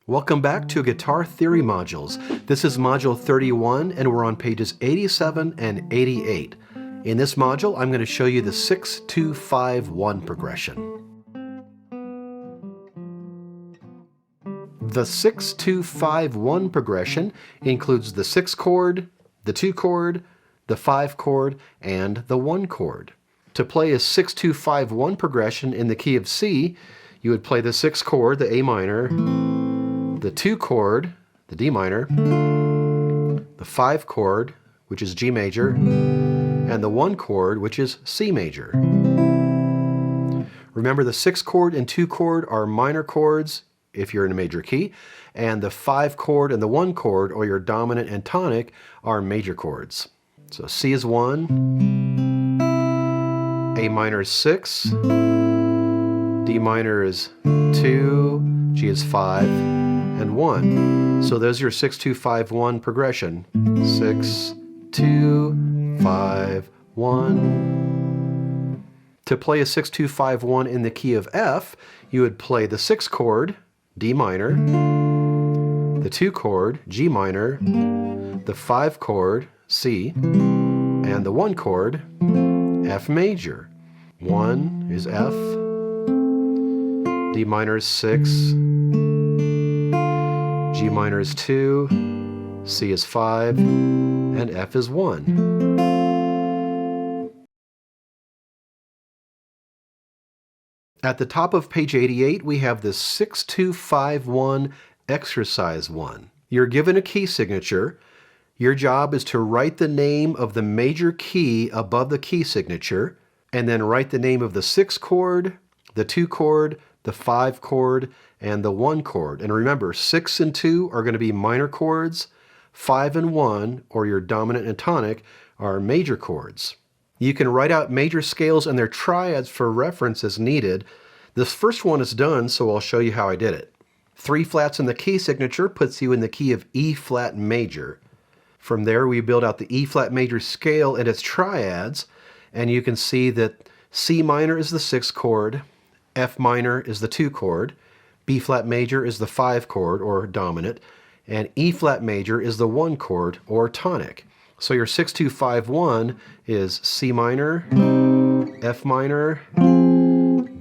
Welcome back to Guitar Theory Modules. This is Module 31 and we're on pages 87 and 88. In this module, I'm going to show you the 6-2-5-1 progression. The 6-2-5-1 progression includes the 6 chord, the 2 chord, the 5 chord, and the 1 chord. To play a 6-2-5-1 progression in the key of C, you would play the 6 chord, the A minor, the 2 chord, the D minor, the 5 chord, which is G major, and the 1 chord, which is C major. Remember, the 6 chord and 2 chord are minor chords if you're in a major key, and the 5 chord and the 1 chord, or your dominant and tonic, are major chords. So C is 1, A minor is 6, D minor is 2, G is 5, and 1. So there's your 6-2-5-1 progression. 6-2-5-1. To play a 6-2-5-1 in the key of F, you would play the 6 chord, D minor, the 2 chord, G minor, the 5 chord, C, and the 1 chord, F major. 1 is F, D minor is 6, G minor is 2, C is 5, and F is 1. At the top of page 88, we have the 6-2-5-1 exercise 1. You're given a key signature. Your job is to write the name of the major key above the key signature, and then write the name of the 6 chord, the 2 chord, the 5 chord, and the 1 chord. And remember, 6 and 2 are going to be minor chords, 5 and 1, or your dominant and tonic, are major chords. You can write out major scales and their triads for reference as needed. This first one is done, so I'll show you how I did it. 3 flats in the key signature puts you in the key of E flat major. From there, we build out the E flat major scale and its triads, and you can see that C minor is the 6 chord, F minor is the 2 chord, B flat major is the 5 chord, or dominant, and E flat major is the 1 chord, or tonic. So your 6-2-5-1 is C minor, F minor,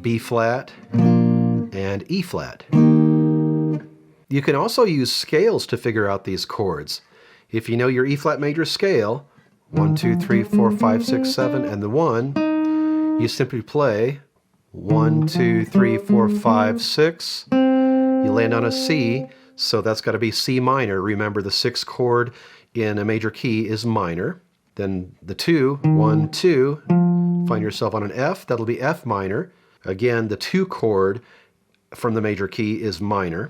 B flat, and E flat. You can also use scales to figure out these chords. If you know your E flat major scale, 1, 2, 3, 4, 5, 6, 7, and the 1, you simply play 1, 2, 3, 4, 5, 6. You land on a C, so that's got to be C minor. Remember, the 6 chord in a major key is minor. Then the 2, 1, 2, find yourself on an F, that'll be F minor. Again, the 2 chord from the major key is minor.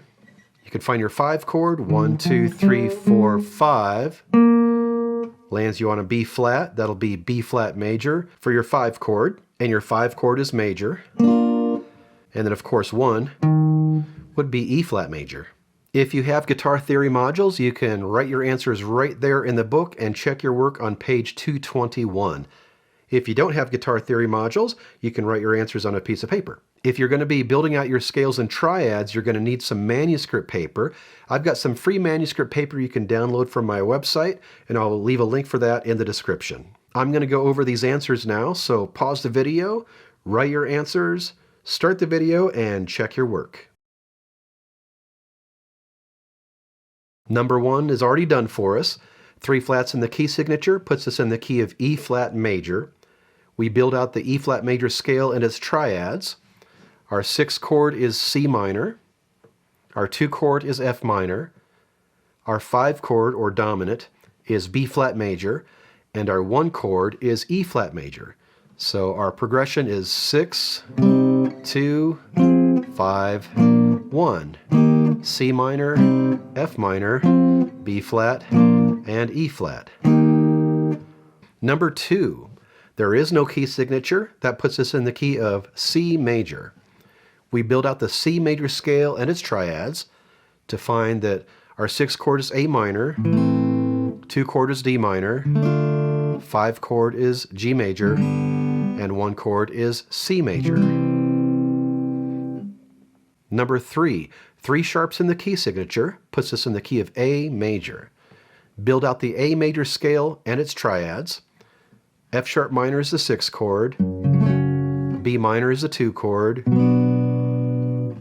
You can find your 5 chord, 1, 2, 3, 4, 5. Lands you on a B flat, that'll be B flat major for your 5 chord, and your 5 chord is major. And then of course 1 would be E flat major. If you have guitar theory modules, you can write your answers right there in the book and check your work on page 221. If you don't have guitar theory modules, you can write your answers on a piece of paper. If you're going to be building out your scales and triads, you're going to need some manuscript paper. I've got some free manuscript paper you can download from my website, and I'll leave a link for that in the description. I'm going to go over these answers now, so pause the video, write your answers, start the video, and check your work. Number 1 is already done for us. 3 flats in the key signature puts us in the key of E flat major. We build out the E flat major scale and its triads. Our 6 chord is C minor. Our 2 chord is F minor. Our 5 chord, or dominant, is B flat major. And our 1 chord is E flat major. So our progression is 6, 2, 5, 1. C minor, F minor, B flat, and E flat. Number 2, there is no key signature. That puts us in the key of C major. We build out the C major scale and its triads to find that our 6 chord is A minor, 2 chord is D minor, 5 chord is G major, and 1 chord is C major. Number 3, 3 sharps in the key signature puts us in the key of A major. Build out the A major scale and its triads. F sharp minor is the 6th chord. B minor is the 2 chord.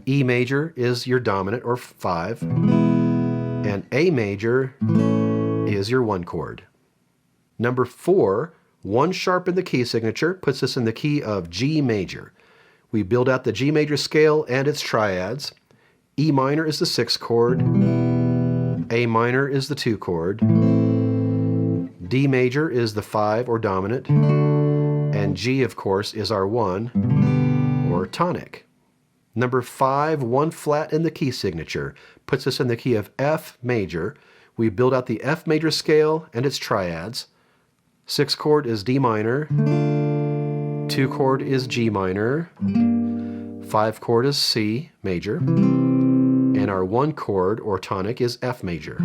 E major is your dominant, or 5. And A major is your 1 chord. Number 4, 1 sharp in the key signature puts us in the key of G major. We build out the G major scale and its triads. E minor is the 6th chord. A minor is the 2 chord. D major is the 5 or dominant. And G, of course, is our 1 or tonic. Number 5, 1 flat in the key signature puts us in the key of F major. We build out the F major scale and its triads. 6th chord is D minor. 2 chord is G minor. 5 chord is C major. And our 1 chord or tonic is F major.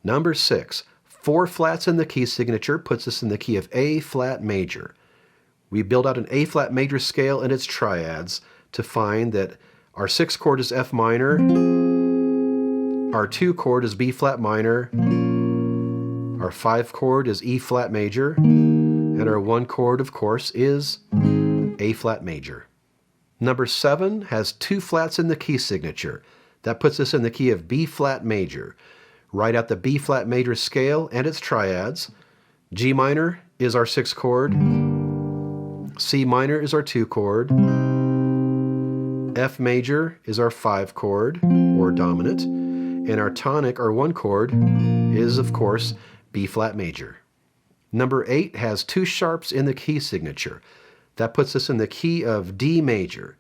Number 6, 4 flats in the key signature puts us in the key of A flat major. We build out an A flat major scale and its triads to find that our 6th chord is F minor, our 2 chord is B flat minor, our 5 chord is E flat major, and our 1 chord, of course, is A flat major. Number 7 has 2 flats in the key signature. That puts us in the key of B flat major. Write out the B flat major scale and its triads. G minor is our 6th chord. C minor is our 2 chord. F major is our 5 chord, or dominant. And our tonic, or 1 chord, is, of course, B flat major. Number 8 has 2 sharps in the key signature. That puts us in the key of D major.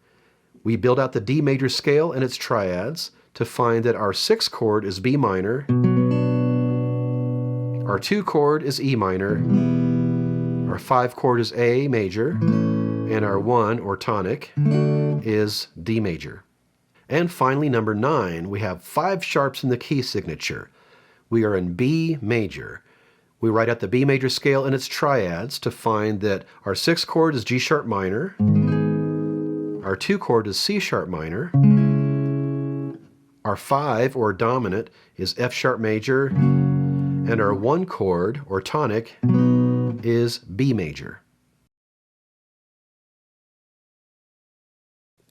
We build out the D major scale and its triads to find that our 6th chord is B minor, our 2 chord is E minor, our 5 chord is A major, and our 1, or tonic, is D major. And finally, number 9, we have 5 sharps in the key signature. We are in B major. We write out the B major scale and its triads to find that our 6th chord is G sharp minor, our 2 chord is C sharp minor, our 5, or dominant, is F sharp major, and our 1 chord, or tonic, is B major.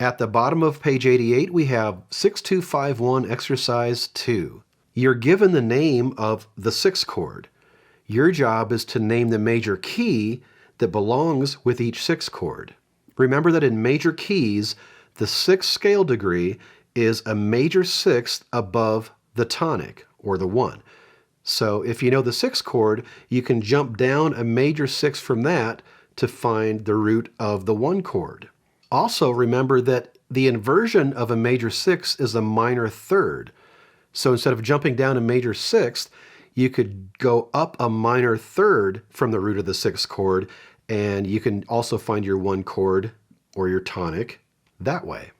At the bottom of page 88, we have 6251 exercise 2. You're given the name of the 6th chord. Your job is to name the major key that belongs with each 6th chord. Remember that in major keys, the 6th scale degree is a major 6th above the tonic, or the 1. So if you know the 6th chord, you can jump down a major 6th from that to find the root of the 1 chord. Also remember that the inversion of a major 6th is a minor 3rd. So instead of jumping down a major 6th, you could go up a minor 3rd from the root of the 6th chord, and you can also find your 1 chord or your tonic that way.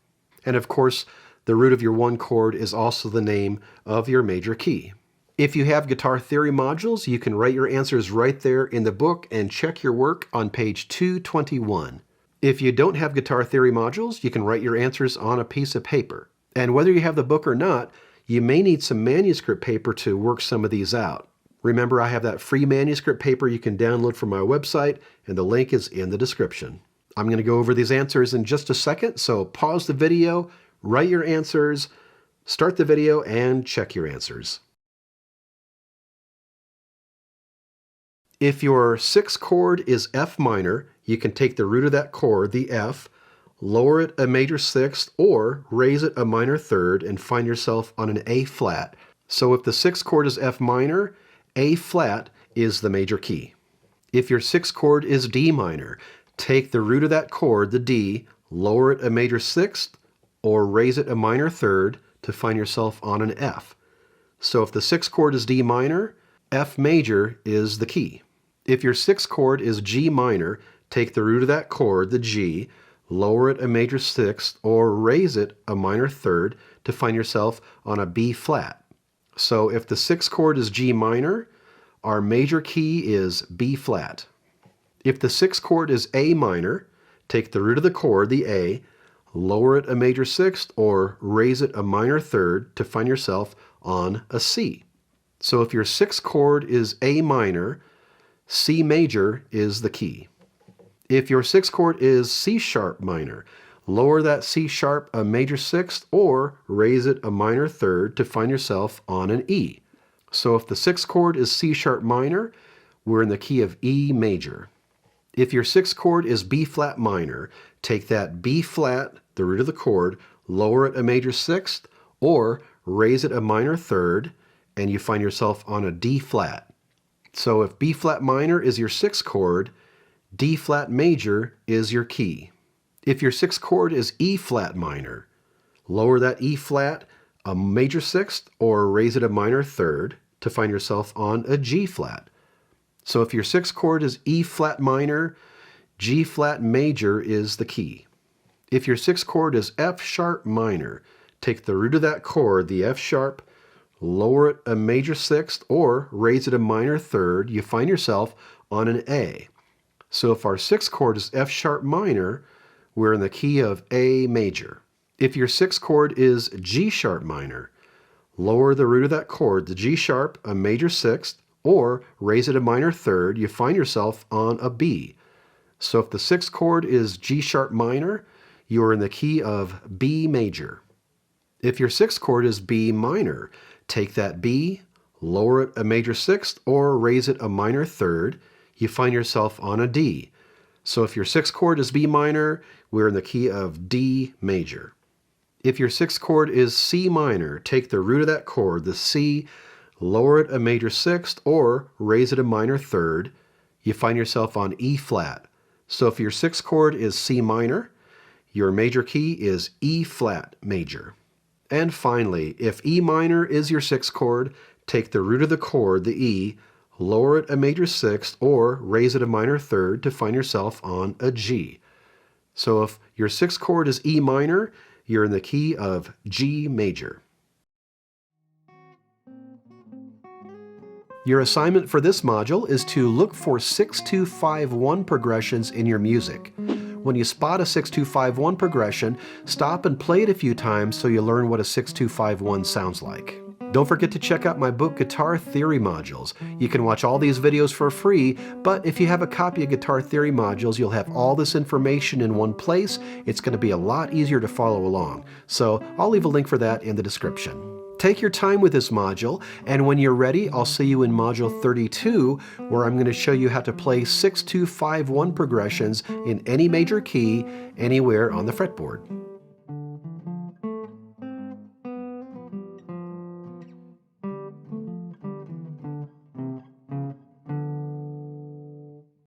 And of course, the root of your 1 chord is also the name of your major key. If you have guitar theory modules, you can write your answers right there in the book and check your work on page 221. If you don't have guitar theory modules, you can write your answers on a piece of paper. And whether you have the book or not, you may need some manuscript paper to work some of these out. Remember, I have that free manuscript paper you can download from my website, and the link is in the description. I'm going to go over these answers in just a second, so pause the video, write your answers, start the video, and check your answers. If your 6th chord is F minor, you can take the root of that chord, the F, lower it a major 6th, or raise it a minor 3rd and find yourself on an A flat. So if the 6th chord is F minor, A flat is the major key. If your 6th chord is D minor, take the root of that chord, the D, lower it a major 6th, or raise it a minor 3rd to find yourself on an F. So if the 6th chord is D minor, F major is the key. If your 6th chord is G minor, take the root of that chord, the G, lower it a major 6th, or raise it a minor 3rd to find yourself on a B flat. So if the 6th chord is G minor, our major key is B flat. If the 6th chord is A minor, take the root of the chord, the A, lower it a major sixth, or raise it a minor third to find yourself on a C. So if your sixth chord is A minor, C major is the key. If your sixth chord is C sharp minor, lower that C sharp a major sixth or raise it a minor third to find yourself on an E. So if the sixth chord is C sharp minor, we're in the key of E major. If your sixth chord is B flat minor, take that B flat, the root of the chord, lower it a major sixth or raise it a minor third, and you find yourself on a D flat. So if B flat minor is your sixth chord, D flat major is your key. If your sixth chord is E flat minor, lower that E flat a major sixth or raise it a minor third to find yourself on a G flat. So if your sixth chord is E flat minor, G flat major is the key. If your sixth chord is F sharp minor, take the root of that chord, the F sharp, lower it a major sixth or raise it a minor third, you find yourself on an A. So if our sixth chord is F sharp minor, we're in the key of A major. If your sixth chord is G sharp minor, lower the root of that chord, the G sharp, a major sixth, or raise it a minor third, you find yourself on a B. So if the sixth chord is G sharp minor, you are in the key of B major. If your sixth chord is B minor, take that B, lower it a major sixth, or raise it a minor third, you find yourself on a D. So if your sixth chord is B minor, we're in the key of D major. If your sixth chord is C minor, take the root of that chord, the C, lower it a major sixth, or raise it a minor third, you find yourself on E flat. So if your sixth chord is C minor, your major key is E flat major. And finally, if E minor is your sixth chord, take the root of the chord, the E, lower it a major sixth, or raise it a minor third to find yourself on a G. So if your sixth chord is E minor, you're in the key of G major. Your assignment for this module is to look for 6-2-5-1 progressions in your music. When you spot a 6-2-5-1 progression, stop and play it a few times so you learn what a 6-2-5-1 sounds like. Don't forget to check out my book, Guitar Theory Modules. You can watch all these videos for free, but if you have a copy of Guitar Theory Modules, you'll have all this information in one place. It's going to be a lot easier to follow along. So I'll leave a link for that in the description. Take your time with this module, and when you're ready, I'll see you in Module 32, where I'm going to show you how to play 6-2-5-1 progressions in any major key, anywhere on the fretboard.